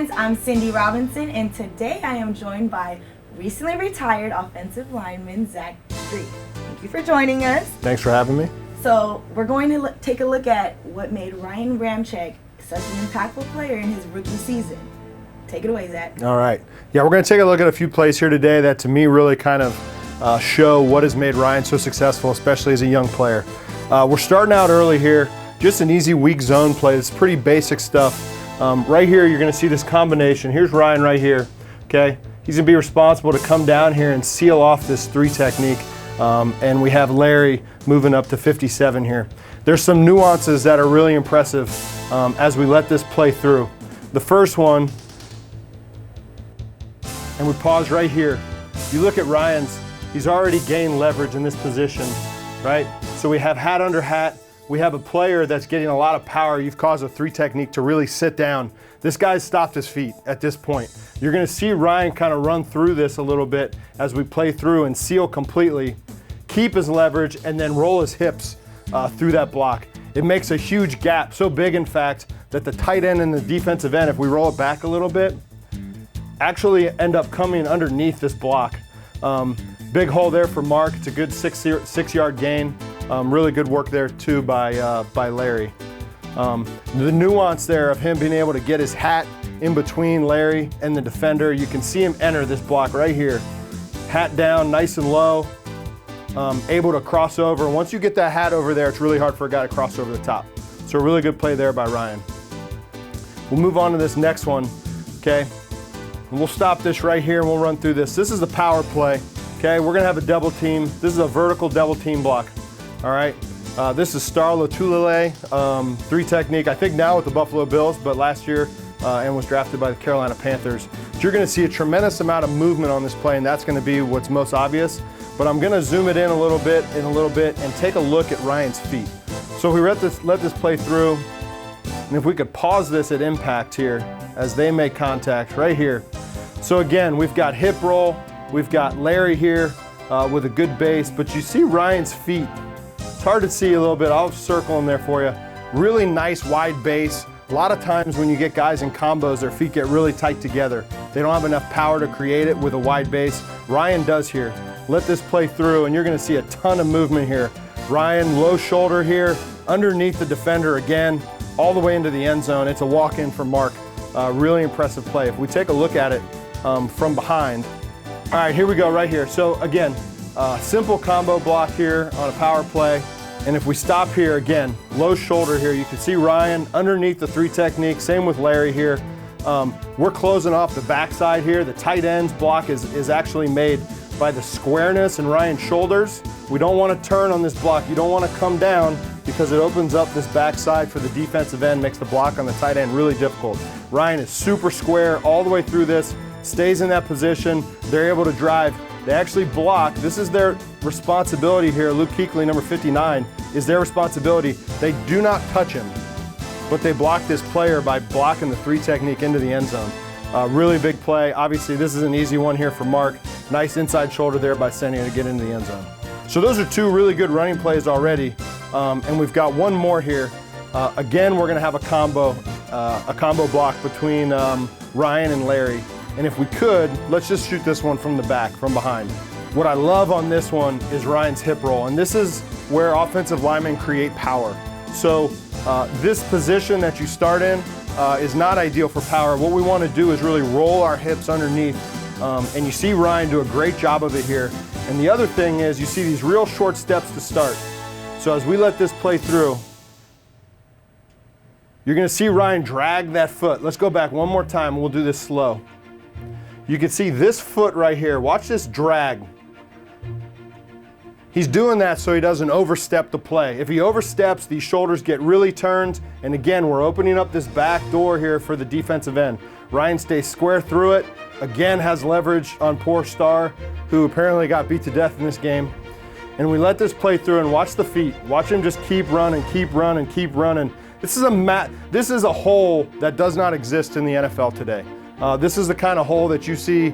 friends, I'm Cindy Robinson, and today I am joined by recently retired offensive lineman Zach Strief. Thank you for joining us. Thanks for having me. So we're going to take a look at what made Ryan Ramczyk such an impactful player in his rookie season. Take it away, Zach. All right. Yeah, we're going to take a look at a few plays here today that to me really kind of show what has made Ryan so successful, especially as a young player. We're starting out early here. Just an easy weak zone play. It's pretty basic stuff. Right here, you're going to see this combination. Here's Ryan right here. Okay, he's going to be responsible to come down here and seal off this 3 technique. And we have Larry moving up to 57 here. There's some nuances that are really impressive as we let this play through. The first one, and we pause right here. You look at Ryan's, he's already gained leverage in this position, right? So we have hat under hat. We have a player that's getting a lot of power. You've caused a 3 technique to really sit down. This guy's stopped his feet at this point. You're gonna see Ryan kind of run through this a little bit as we play through and seal completely, keep his leverage, and then roll his hips through that block. It makes a huge gap, so big in fact, that the tight end and the defensive end, if we roll it back a little bit, actually end up coming underneath this block. Big hole there for Mark. It's a good 6-yard gain. Really good work there too by Larry. The nuance there of him being able to get his hat in between Larry and the defender, you can see him enter this block right here. Hat down, nice and low, able to cross over. Once you get that hat over there, it's really hard for a guy to cross over the top. So a really good play there by Ryan. We'll move on to this next one, okay? And we'll stop this right here and we'll run through this. This is a power play, okay? We're gonna have a double team. This is a vertical double team block. All right, this is Star Lotulelei, 3 technique, I think now with the Buffalo Bills, but last year and was drafted by the Carolina Panthers. So you're gonna see a tremendous amount of movement on this play, and that's gonna be what's most obvious. But I'm gonna zoom it in a little bit and take a look at Ryan's feet. So if we let this play through, and if we could pause this at impact here as they make contact right here. So again, we've got hip roll, we've got Larry here with a good base, but you see Ryan's feet. It's hard to see a little bit. I'll circle them there for you. Really nice wide base. A lot of times when you get guys in combos, their feet get really tight together. They don't have enough power to create it with a wide base. Ryan does here. Let this play through and you're gonna see a ton of movement here. Ryan, low shoulder here, underneath the defender again, all the way into the end zone. It's a walk-in for Mark. Really impressive play. If we take a look at it from behind. All right, here we go right here. So again, simple combo block here on a power play. And if we stop here again, low shoulder here, you can see Ryan underneath the 3 technique, same with Larry here. We're closing off the backside here. The tight ends block is actually made by the squareness in Ryan's shoulders. We don't want to turn on this block. You don't want to come down because it opens up this backside for the defensive end, makes the block on the tight end really difficult. Ryan is super square all the way through this, stays in that position. They're able to drive. They actually block. This is their responsibility here. Luke Kuechly, number 59, is their responsibility. They do not touch him, but they block this player by blocking the 3 technique into the end zone. Really big play. Obviously, this is an easy one here for Mark. Nice inside shoulder there by Sennia to get into the end zone. So those are 2 really good running plays already. And we've got one more here. Again, we're gonna have a combo block between Ryan and Larry. And if we could, let's just shoot this one from the back, from behind. What I love on this one is Ryan's hip roll, and this is where offensive linemen create power. So this position that you start in is not ideal for power. What we want to do is really roll our hips underneath, and you see Ryan do a great job of it here. And the other thing is you see these real short steps to start. So as we let this play through, you're going to see Ryan drag that foot. Let's go back one more time, and we'll do this slow. You can see this foot right here. Watch this drag. He's doing that so he doesn't overstep the play. If he oversteps, these shoulders get really turned. And again, we're opening up this back door here for the defensive end. Ryan stays square through it. Again, has leverage on poor Star, who apparently got beat to death in this game. And we let this play through and watch the feet. Watch him just keep running, keep running, keep running. This is a hole that does not exist in the NFL today. This is the kind of hole that you see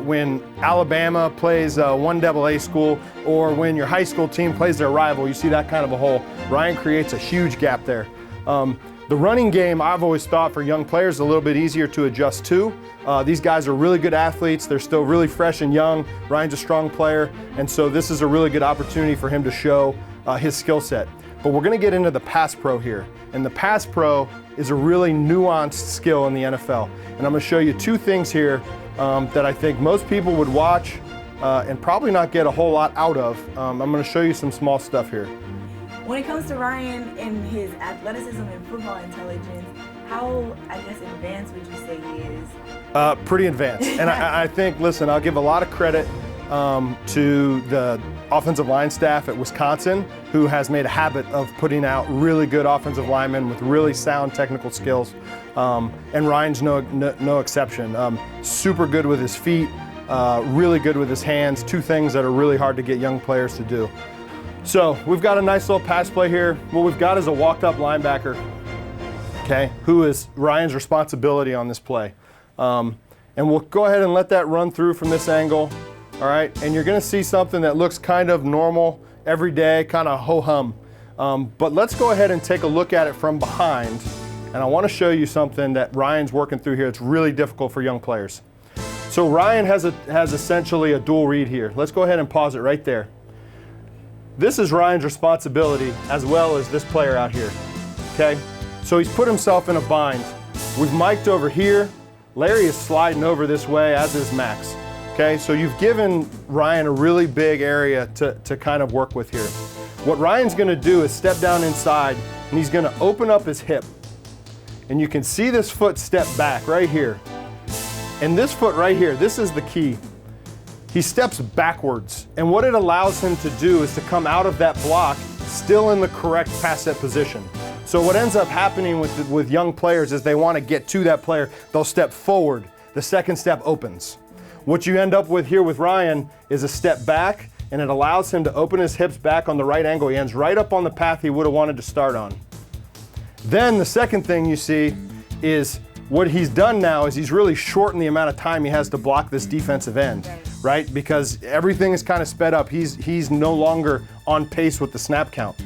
when Alabama plays one AA school, or when your high school team plays their rival. You see that kind of a hole. Ryan creates a huge gap there. The running game, I've always thought for young players is a little bit easier to adjust to. These guys are really good athletes. They're still really fresh and young. Ryan's a strong player, and so this is a really good opportunity for him to show his skill set. But we're gonna get into the pass pro here. And the pass pro is a really nuanced skill in the NFL. And I'm gonna show you two things here that I think most people would watch and probably not get a whole lot out of. I'm gonna show you some small stuff here. When it comes to Ryan and his athleticism and football intelligence, how, I guess, advanced would you say he is? Pretty advanced. And I think, listen, I'll give a lot of credit to the offensive line staff at Wisconsin, who has made a habit of putting out really good offensive linemen with really sound technical skills. And Ryan's no exception. Super good with his feet, really good with his hands, two things that are really hard to get young players to do. So we've got a nice little pass play here. What we've got is a walked up linebacker, okay, who is Ryan's responsibility on this play. And we'll go ahead and let that run through from this angle, all right? And you're gonna see something that looks kind of normal, every day, kind of ho-hum. But let's go ahead and take a look at it from behind. And I wanna show you something that Ryan's working through here. It's really difficult for young players. So Ryan has essentially a dual read here. Let's go ahead and pause it right there. This is Ryan's responsibility as well as this player out here, okay? So he's put himself in a bind. We've mic'd over here. Larry is sliding over this way, as is Max, okay? So you've given Ryan a really big area to kind of work with here. What Ryan's gonna do is step down inside and he's gonna open up his hip. And you can see this foot step back right here. And this foot right here, this is the key. He steps backwards, and what it allows him to do is to come out of that block still in the correct pass set position. So what ends up happening with young players is they want to get to that player, they'll step forward, the second step opens. What you end up with here with Ryan is a step back, and it allows him to open his hips back on the right angle. He ends right up on the path he would have wanted to start on. Then the second thing you see is what he's done now is he's really shortened the amount of time he has to block this defensive end, right? Because everything is kind of sped up. He's no longer on pace with the snap count.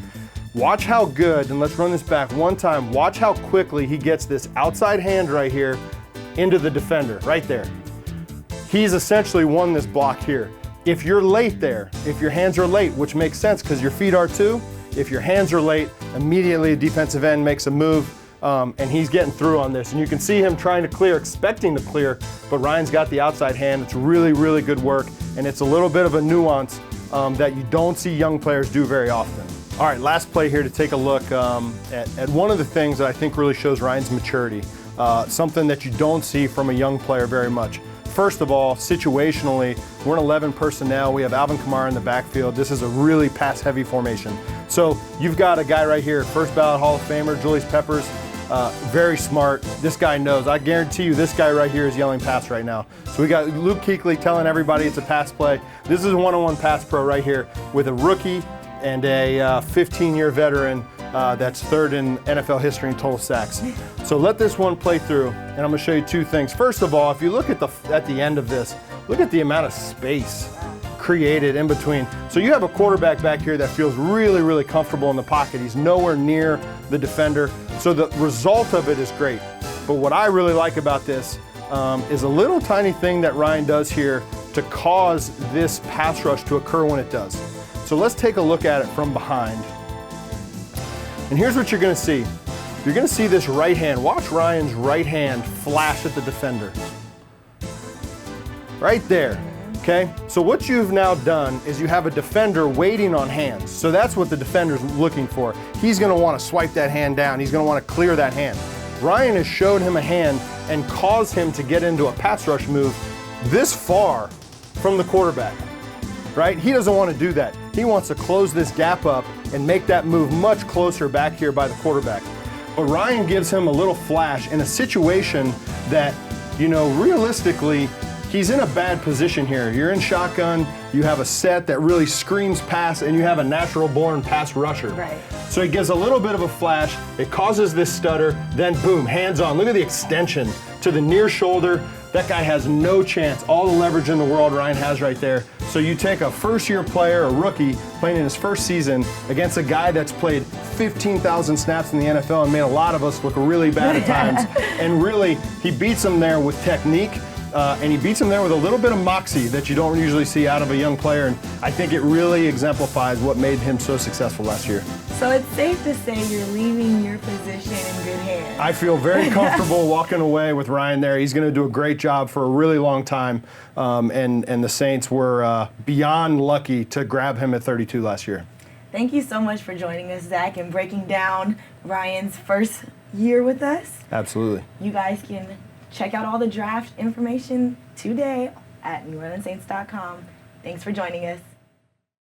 Watch how good, and let's run this back one time, watch how quickly he gets this outside hand right here into the defender, right there. He's essentially won this block here. If you're late there, if your hands are late, which makes sense because your feet are too, if your hands are late, immediately a defensive end makes a move, and he's getting through on this. And you can see him trying to clear, expecting to clear, but Ryan's got the outside hand. It's really, really good work, and it's a little bit of a nuance that you don't see young players do very often. All right, last play here to take a look at one of the things that I think really shows Ryan's maturity, something that you don't see from a young player very much. First of all, situationally, we're an 11 personnel. We have Alvin Kamara in the backfield. This is a really pass-heavy formation. So you've got a guy right here, first ballot Hall of Famer, Julius Peppers. Very smart. This guy knows. I guarantee you this guy right here is yelling pass right now. So we got Luke Kuechly telling everybody it's a pass play. This is a one-on-one pass pro right here with a rookie and a 15-year veteran that's third in NFL history in total sacks. So let this one play through, and I'm gonna show you two things. First of all, if you look at the end of this, look at the amount of space created in between. So you have a quarterback back here that feels really, really comfortable in the pocket. He's nowhere near the defender. So the result of it is great. But what I really like about this is a little tiny thing that Ryan does here to cause this pass rush to occur when it does. So let's take a look at it from behind. And here's what you're gonna see. You're gonna see this right hand. Watch Ryan's right hand flash at the defender. Right there. Okay, so what you've now done is you have a defender waiting on hands. So that's what the defender's looking for. He's gonna wanna swipe that hand down. He's gonna wanna clear that hand. Ryan has showed him a hand and caused him to get into a pass rush move this far from the quarterback, right? He doesn't wanna do that. He wants to close this gap up and make that move much closer back here by the quarterback. But Ryan gives him a little flash in a situation that, you know, realistically, he's in a bad position here. You're in shotgun, you have a set that really screams pass, and you have a natural born pass rusher. Right. So he gives a little bit of a flash, it causes this stutter, then boom, hands on. Look at the extension to the near shoulder. That guy has no chance. All the leverage in the world Ryan has right there. So you take a first-year player, a rookie, playing in his first season against a guy that's played 15,000 snaps in the NFL and made a lot of us look really bad at times. And really, he beats them there with technique. And he beats them there with a little bit of moxie that you don't usually see out of a young player. And I think it really exemplifies what made him so successful last year. So it's safe to say you're leaving your position in good hands. I feel very comfortable walking away with Ryan there. He's going to do a great job for a really long time. And the Saints were beyond lucky to grab him at 32 last year. Thank you so much for joining us, Zach, and breaking down Ryan's first year with us. Absolutely. You guys can check out all the draft information today at NewOrleansSaints.com. Thanks for joining us.